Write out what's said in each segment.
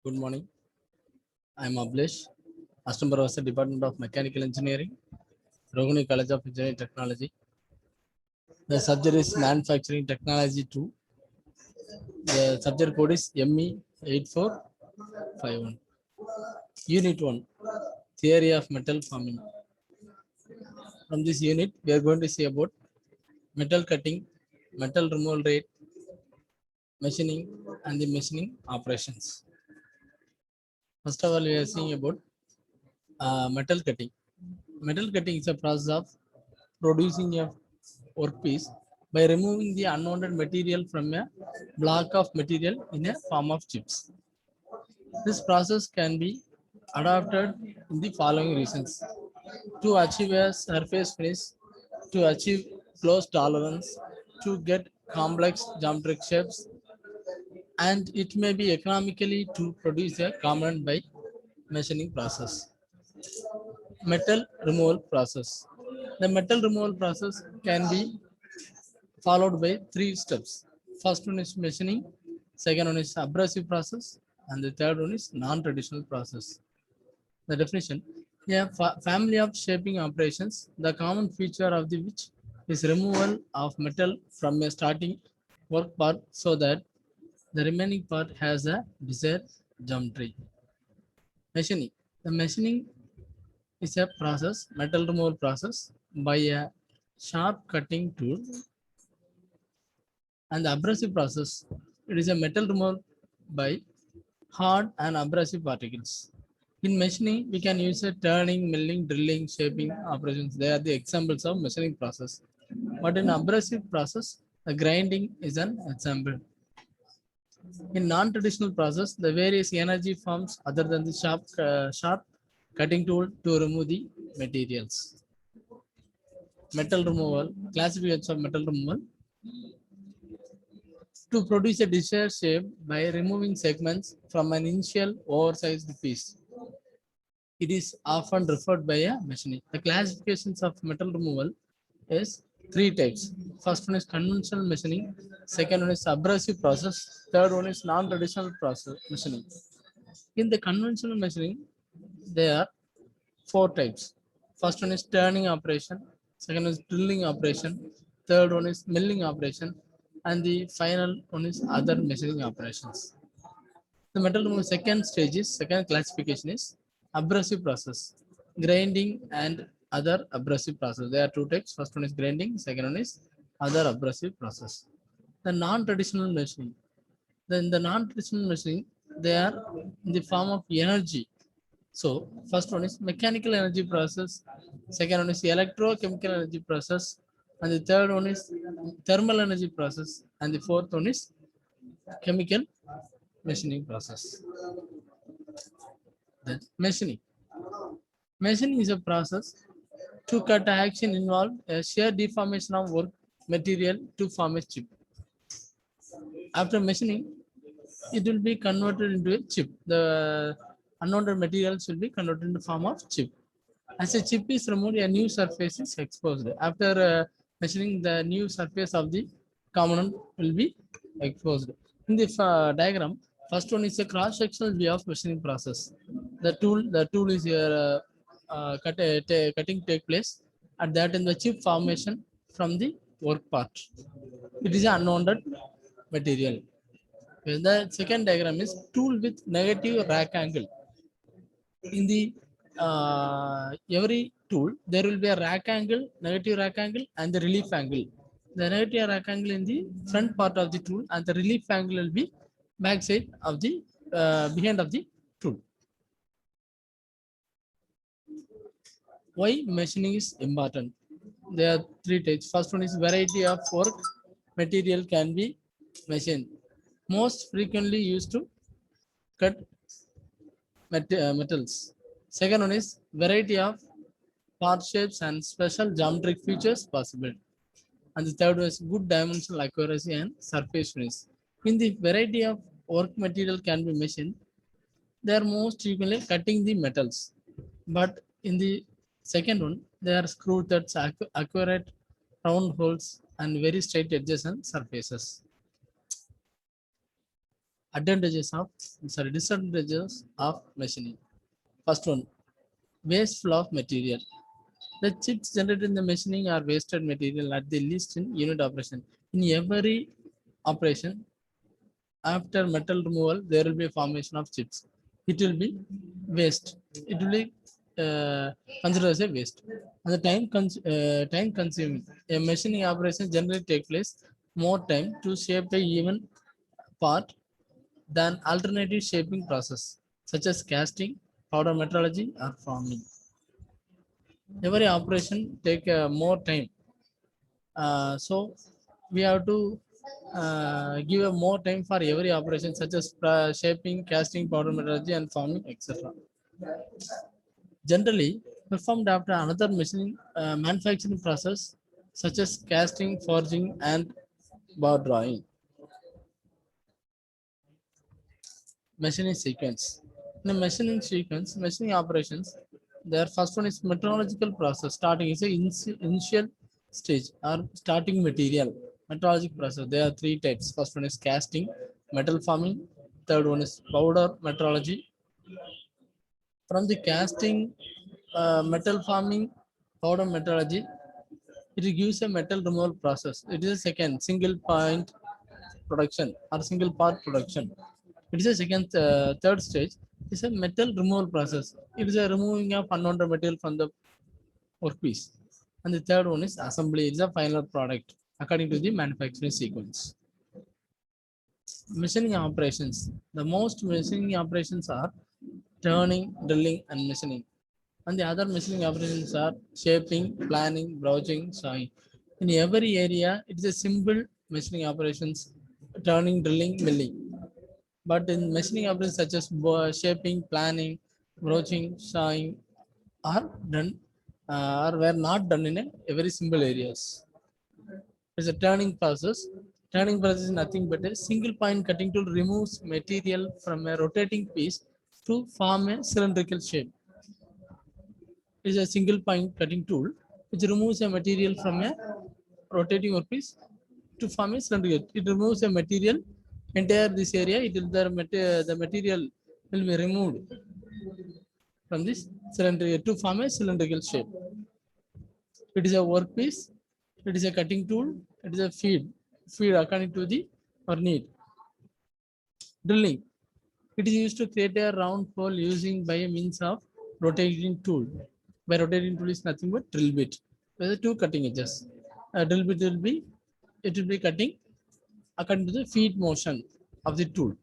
Good morning. I am Ablesh, Assistant Professor, Department of Mechanical Engineering, Roguni College of Engineering Technology. The subject is Manufacturing Technology 2. The subject code is ME8451. Unit 1, Theory of Metal Forming. From this unit, we are going to see about metal cutting, metal removal rate, machining, and the machining operations. First of all, we are seeing about metal cutting. Metal cutting is a process of producing a workpiece by removing the unwanted material from a block of material in a form of chips. This process can be adopted in the following reasons: to achieve a surface finish, to achieve close tolerance, to get complex geometric shapes, and it may be economically to produce a component by machining process. Metal removal process. The metal removal process can be followed by three steps. First one is machining, second one is abrasive process, and the third one is non-traditional process. The definition: a family of shaping operations, the common feature of the which is removal of metal from a starting work part so that the remaining part has a desired geometry. Machining. The machining is a process, metal removal process by a sharp cutting tool, and the abrasive process, it is a metal removal by hard and abrasive particles. In machining, we can use a turning, milling, drilling, shaping operations. They are the examples of machining process. But in abrasive process, the grinding is an example. In non-traditional process, the various energy forms other than the sharp cutting tool to remove the materials. Metal removal, classifications of metal removal. To produce a desired shape by removing segments from an initial oversized piece. It is often referred by a machining. The classifications of metal removal is three types. First one is conventional machining, second one is abrasive process, third one is non-traditional process machining. In the conventional machining, there are four types. First one is turning operation, second is drilling operation, third one is milling operation, and the final one is other machining operations. The metal removal second classification is abrasive process, grinding and other abrasive process. There are two types. First one is grinding, second one is other abrasive process. The non-traditional machining. Then the non-traditional machining, they are in the form of energy. So first one is mechanical energy process, second one is electrochemical energy process, and the third one is thermal energy process, and the fourth one is chemical machining process. Then machining. Machining is a process to cut action involved a shear deformation of work material to form a chip. After machining, it will be converted into a chip. The unwanted materials will be converted into form of chip. As a chip is removed, a new surface is exposed. After machining, the new surface of the component will be exposed. In the diagram, first one is a cross-sectional view of machining process. The tool is here. Cutting take place at that in the chip formation from the work part. It is an unwanted material. The second diagram is tool with negative rack angle. In the every tool, there will be a rack angle, negative rack angle, and the relief angle. The negative rack angle in the front part of the tool, and the relief angle will be back side of the behind of the tool. Why machining is important? There are three types. First one is variety of work material can be machined. Most frequently used to cut metals. Second one is variety of part shapes and special geometric features possible. And the third one is good dimensional accuracy and surface finish. In the variety of work material can be machined, they are most frequently cutting the metals. But in the second one, they are screw threads, accurate round holes, and very straight edges and surfaces. Disadvantages of machining. First one, waste flow of material. The chips generated in the machining are wasted material at the least in unit operation. In every operation, after metal removal, there will be a formation of chips. It will be waste. It will be considered as a waste. And the time consuming. A machining operation generally take place more time to shape a even part than alternative shaping process, such as casting, powder metrology, or forming. Every operation take more time, so we have to give a more time for every operation, such as shaping, casting, powder metallurgy, and forming, etc. Generally performed after another machining manufacturing process, such as casting, forging, and bar drawing. Machining sequence. In a machining sequence, machining operations, their first one is metrological process. Starting is a initial stage or starting material. Metrologic process. There are three types. First one is casting, metal forming. Third one is powder metrology. From the casting, metal forming, powder metrology, it gives a metal removal process. It is a second single point production or single part production. It is a third stage. It's a metal removal process. It is a removing of unwanted material from the workpiece. And the third one is assembly. It's a final product according to the manufacturing sequence. Machining operations. The most machining operations are turning, drilling, and machining. And the other machining operations are shaping, planning, broaching, sawing. In every area, it is a simple machining operations: turning, drilling, milling. But in machining operations such as shaping, planning, broaching, sawing are done or were not done in a very simple areas. It's a turning process. Turning process is nothing but a single point cutting tool removes material from a rotating piece to form a cylindrical shape. Is a single point cutting tool which removes a material from a rotating workpiece to form a cylindrical. It removes a material entire this area. It will the material will be removed from this cylinder to form a cylindrical shape. It is a workpiece. It is a cutting tool. It is a feed according to the or need. Drilling. It is used to create a round hole using by a means of rotating tool. By rotating tool is nothing but drill bit. There are two cutting edges. A drill bit will be cutting according to the feed motion of the tool.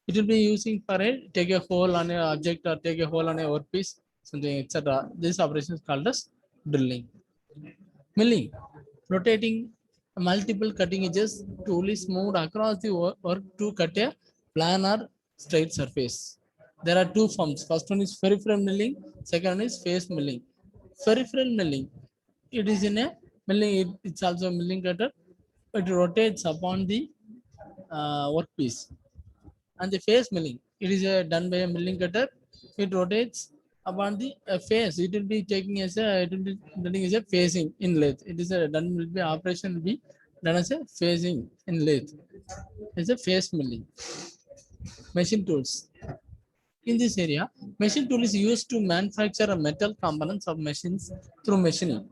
It will be using for a take a hole on a object or take a hole on a workpiece, something, etc. This operation is called as drilling. Milling, rotating multiple cutting edges tool is moved across the work to cut a planar straight surface. There are two forms. First one is peripheral milling, second one is face milling. Peripheral milling, it is in a milling, it's also a milling cutter. It rotates upon the workpiece. And the face milling, it is done by a milling cutter. It rotates upon the face. It will be taking as a it will be done as a facing in lathe. It is a done will be operation will be done as a facing in lathe. It's a face milling. Machine tools. In this area, machine tool is used to manufacture a metal components of machines through machining,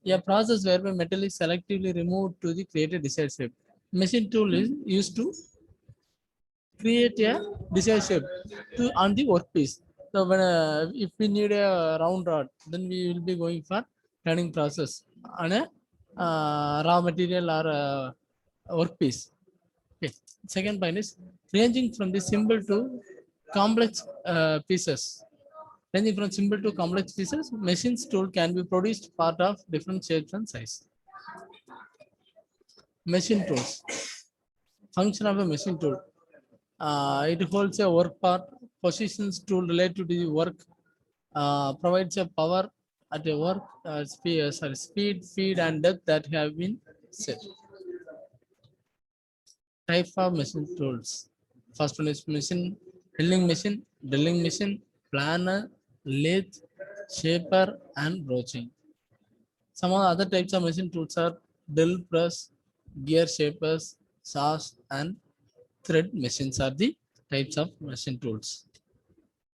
a process whereby metal is selectively removed to the created desired shape. Machine tool is used to create a desired shape to on the workpiece. So when if we need a round rod, then we will be going for turning process on a raw material or workpiece. Okay. Second point is ranging from the simple to complex pieces. Ranging from simple to complex pieces, machines tool can be produced part of different shapes and size. Machine tools. Function of a machine tool. It holds a work part, positions tool related to the work, provides a power at a work speed, feed, and depth that have been set. Type of machine tools. First one is machine, drilling machine, planner, lathe, shaper, and broaching. Some of the other types of machine tools are drill press, gear shapers, saws, and thread machines are the types of machine tools.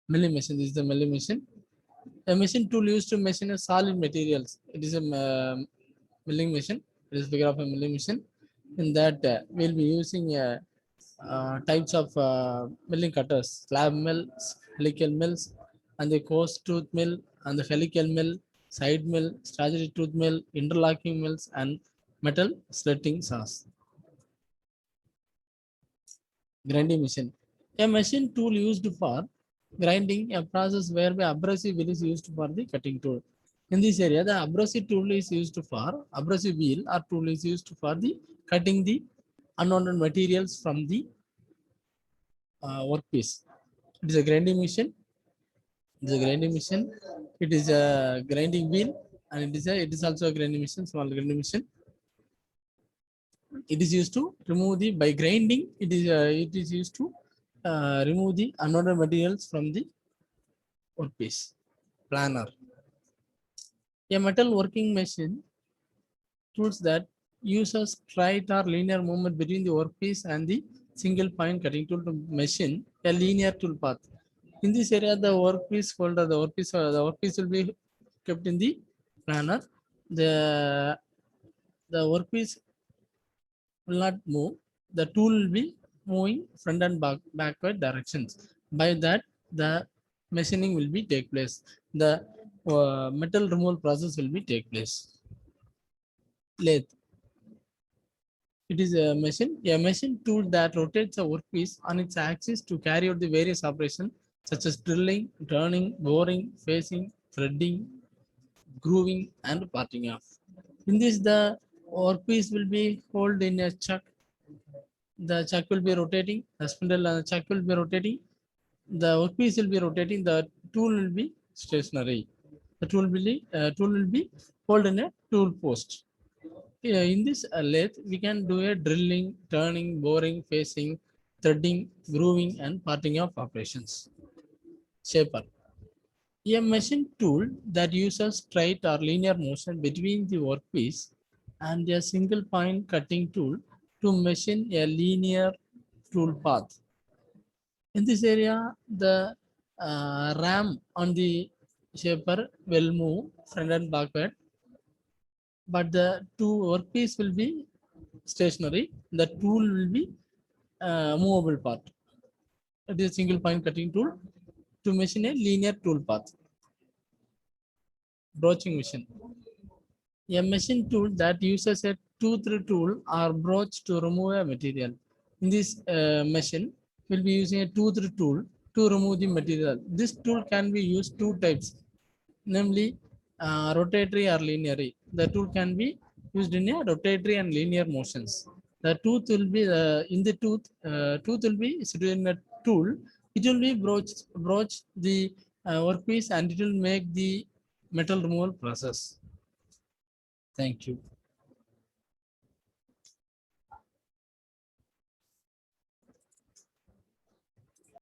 Milling machine, this is the milling machine. A machine tool used to machine a solid materials. It is a milling machine. It is figure of a milling machine. In that we'll be using types of milling cutters, slab mills, helical mills, and the coarse tooth mill, and the helical mill, side mill, strategy tooth mill, interlocking mills, and metal slitting saws. Grinding machine. A machine tool used for grinding, a process whereby abrasive wheel is used for the cutting tool. In this area, the abrasive tool is used for abrasive wheel or tool is used for the cutting the unwanted materials from the workpiece. It is a grinding machine. It is a grinding machine. It is a grinding wheel, and it is also a grinding machine, small grinding machine. It is used to remove the by grinding. It is used to remove the unwanted materials from the workpiece. Planer. A metal working machine tools that uses straight or linear movement between the workpiece and the single point cutting tool to machine a linear tool path. In this area, the workpiece folder, the workpiece will be kept in the planer. The workpiece will not move. The tool will be moving front and backward directions. By that, the machining will be take place. The metal removal process will be take place. Lathe. It is a machine tool that rotates a workpiece on its axis to carry out the various operations such as drilling, turning, boring, facing, threading, grooving, and parting off. In this, the workpiece will be held in a chuck. The chuck will be rotating. The spindle and the chuck will be rotating. The workpiece will be rotating. The tool will be stationary. The tool will be held in a tool post. In this lathe, we can do a drilling, turning, boring, facing, threading, grooving, and parting of operations. Shaper. A machine tool that uses straight or linear motion between the workpiece and a single point cutting tool to machine a linear tool path. In this area, the ram on the shaper will move front and backward, but the two workpiece will be stationary. The tool will be movable part. It is a single point cutting tool to machine a linear tool path. Broaching machine. A machine tool that uses a toothed tool or broach to remove a material. In this machine, we'll be using a toothed tool to remove the material. This tool can be used two types, namely rotatory or linear. The tool can be used in a rotatory and linear motions. The tooth will be in the tooth will be situated in a tool. It will be broach the workpiece and it will make the metal removal process. Thank you.